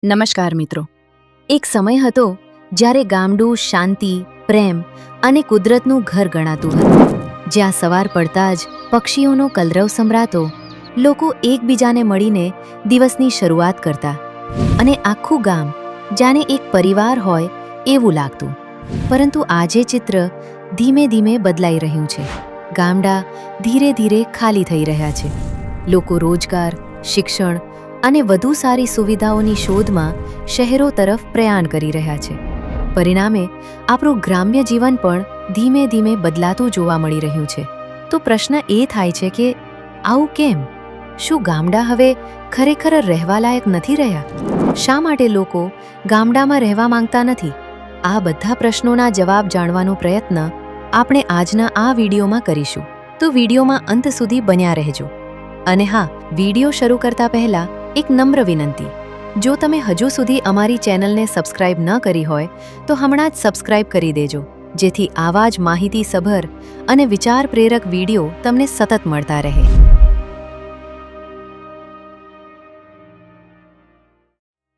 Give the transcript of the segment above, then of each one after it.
નમસ્કાર મિત્રો. એક સમય હતો જ્યારે ગામડું શાંતિ, પ્રેમ અને કુદરતનું ઘર ગણાતું હતું, જ્યાં સવાર પડતા જ પક્ષીઓનો કલરવ સંભળાતો, લોકો એકબીજાને મળીને દિવસની શરૂઆત કરતા અને આખું ગામ જાણે એક પરિવાર હોય એવું લાગતું. પરંતુ આજે ચિત્ર ધીમે ધીમે બદલાઈ રહ્યું છે. ગામડા ધીરે ધીરે ખાલી થઈ રહ્યા છે. લોકો રોજગાર, શિક્ષણ અને વધુ સારી સુવિધાઓની શોધમાં શહેરો તરફ પ્રયાણ કરી રહ્યા છે. પરિણામે આપણું ગ્રામ્ય જીવન પણ ધીમે ધીમે બદલાતું જોવા મળી રહ્યું છે. તો પ્રશ્ન એ થાય છે કે આવું કેમ? શું ગામડા હવે ખરેખર રહેવાલાયક નથી રહ્યા? શા માટે લોકો ગામડામાં રહેવા માંગતા નથી? આ બધા પ્રશ્નોના જવાબ જાણવાનો પ્રયત્ન આપણે આજના આ વિડીયોમાં કરીશું. તો વિડીયોમાં અંત સુધી બન્યા રહેજો. અને હા, વિડીયો શરૂ કરતા પહેલા એક નમ્ર વિનંતી: જો તમે હજુ સુધી અમારી ચેનલને સબસ્ક્રાઇબ ન કરી હોય તો હમણાં જ સબસ્ક્રાઇબ કરી દેજો, જેથી આવા જ માહિતીસભર અને વિચાર પ્રેરક વિડીયો તમને સતત મળતા રહે.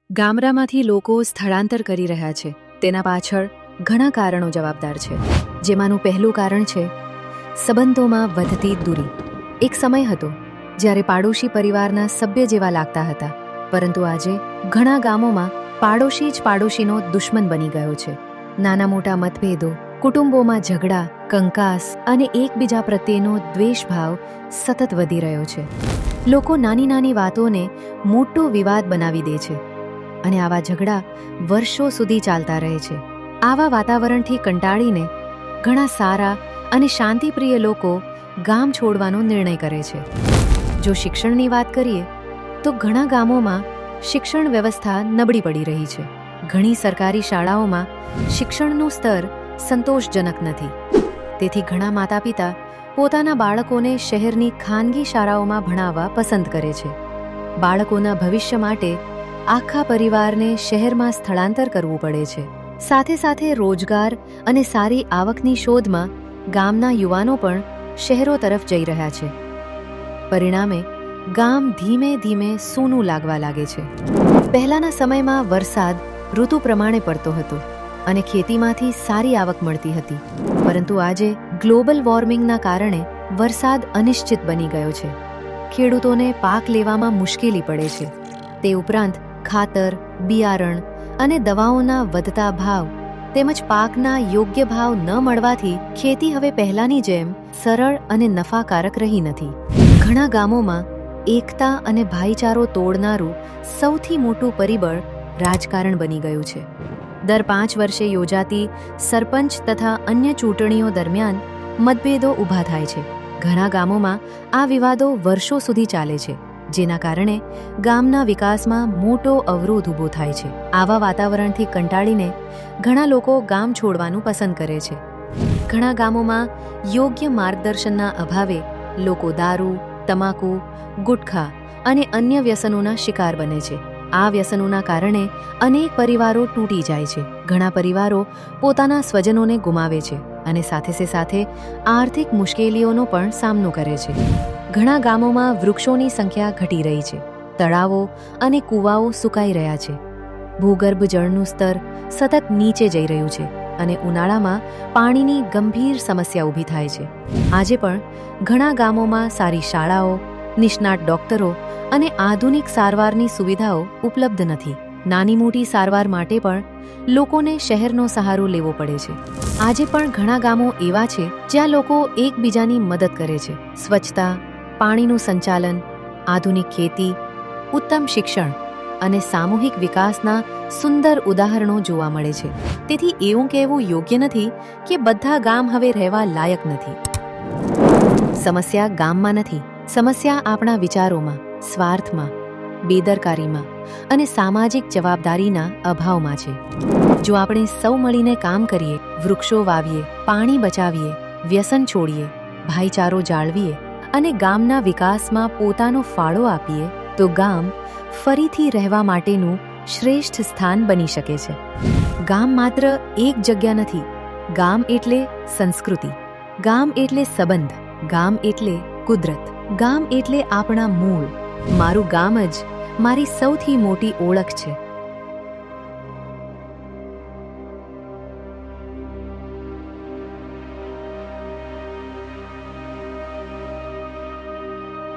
ગામડામાંથી લોકો સ્થળાંતર કરી રહ્યા છે. તેના પાછળ ઘણા કારણો જવાબદાર છે. જેમાંનું પહેલું કારણ છે સંબંધોમાં વધતી દૂરી. એક સમય હતો જ્યારે પાડોશી પરિવારના સભ્ય જેવા લાગતા હતા, પરંતુ આજે ઘણા ગામોમાં પાડોશી જ પાડોશીનો દુશ્મન બની ગયો છે. નાના મોટા મતભેદો, કુટુંબોમાં ઝઘડા, કંકાસ અને એકબીજા પ્રત્યેનો દ્વેષભાવ સતત વધી રહ્યો છે. લોકો નાની નાની વાતોને મોટો વિવાદ બનાવી દે છે અને આવા ઝઘડા વર્ષો સુધી ચાલતા રહે છે. આવા વાતાવરણથી કંટાળીને ઘણા સારા અને શાંતિપ્રિય લોકો ગામ છોડવાનો નિર્ણય કરે છે. જો શિક્ષણની વાત કરીએ તો ઘણા ગામોમાં શિક્ષણ વ્યવસ્થા નબળી પડી રહી છે. ઘણી સરકારી શાળાઓમાં શિક્ષણનું સ્તર સંતોષજનક નથી. તેથી ઘણા માતા પિતા પોતાના બાળકોને શહેરની ખાનગી શાળાઓમાં ભણાવવા પસંદ કરે છે. બાળકોના ભવિષ્ય માટે આખા પરિવારને શહેરમાં સ્થળાંતર કરવું પડે છે. સાથે સાથે રોજગાર અને સારી આવકની શોધમાં ગામના યુવાનો પણ શહેરો તરફ જઈ રહ્યા છે. પરિણામે ગામ ધીમે ધીમે સૂનું લાગવા લાગે છે. પહેલાના સમયમાં વરસાદ ઋતુ પ્રમાણે પડતો હતો અને ખેતીમાંથી સારી આવક મળતી હતી. પરંતુ આજે ગ્લોબલ વોર્મિંગના કારણે વરસાદ અનિશ્ચિત બની ગયો છે. ખેડૂતોને પાક લેવામાં મુશ્કેલી પડે છે. તે ઉપરાંત ખાતર, બિયારણ અને દવાઓના વધતા ભાવ તેમજ પાકના યોગ્ય ભાવ ન મળવાથી ખેતી હવે પહેલાની જેમ સરળ અને નફાકારક રહી નથી. ઘણા ગામોમાં એકતા અને ભાઈચારો તોડનારું સૌથી મોટું પરિબળ રાજકારણ બની ગયું છે. દર 5 વર્ષે યોજાતી સરપંચ તથા અન્ય ચૂંટણીઓ દરમિયાન મતભેદો ઊભા થાય છે. ઘણા ગામોમાં આ વિવાદો વર્ષો સુધી ચાલે છે, જેના કારણે ગામના વિકાસમાં મોટો અવરોધ ઊભો થાય છે. આવા વાતાવરણથી કંટાળીને ઘણા લોકો ગામ છોડવાનું પસંદ કરે છે. ઘણા ગામોમાં યોગ્ય માર્ગદર્શનના અભાવે લોકો દારૂ, તમાકુ, ગુટખા અને અન્ય વ્યસનોના શિકાર બને છે. આ વ્યસનોના કારણે અનેક પરિવારો તૂટી જાય છે. ઘણા પરિવારો પોતાના સ્વજનોને ગુમાવે છે અને સાથે આર્થિક મુશ્કેલીઓનો પણ સામનો કરે છે. ઘણા ગામોમાં વૃક્ષોની સંખ્યા ઘટી રહી છે. તળાવો અને કૂવાઓ સુકાઈ રહ્યા છે. ભૂગર્ભ જળનું સ્તર સતત નીચે જઈ રહ્યું છે અને ઉનાળામાં પાણીની ગંભીર સમસ્યા ઊભી થાય છે. આજે પણ ઘણા ગામોમાં સારી શાળાઓ, નિષ્ણાત ડોક્ટરો અને આધુનિક સારવારની સુવિધાઓ ઉપલબ્ધ નથી. નાની મોટી સારવાર માટે પણ લોકોને શહેરનો સહારો લેવો પડે છે. આજે પણ ઘણા ગામો એવા છે જ્યાં લોકો એકબીજાની મદદ કરે છે. સ્વચ્છતા, પાણીનું સંચાલન, આધુનિક ખેતી, ઉત્તમ શિક્ષણ અને સામૂહિક વિકાસના સુંદર ઉદાહરણો જોવા મળે છે. તેથી એવું કહેવું યોગ્ય નથી કે બધા ગામ હવે રહેવા લાયક નથી. સમસ્યા ગામમાં નથી. સમસ્યા આપણા વિચારોમાં, સ્વાર્થમાં, બેદરકારીમાં અને સામાજિક જવાબદારીના અભાવમાં છે. જો આપણે સૌ મળીને કામ કરીએ, વૃક્ષો વાવીએ, પાણી બચાવીએ, વ્યસન છોડીએ, ભાઈચારો જાળવીએ અને ગામના વિકાસમાં પોતાનો ફાળો આપીએ, તો ગામ ફરીથી રહેવા માટેનું શ્રેષ્ઠ સ્થાન બની શકે છે. ગામ માત્ર એક જગ્યા નથી. ગામ એટલે સંસ્કૃતિ, ગામ એટલે સંબંધ, ગામ એટલે કુદરત, ગામ એટલે આપણા મૂળ. મારું ગામ જ મારી સૌથી મોટી ઓળખ છે.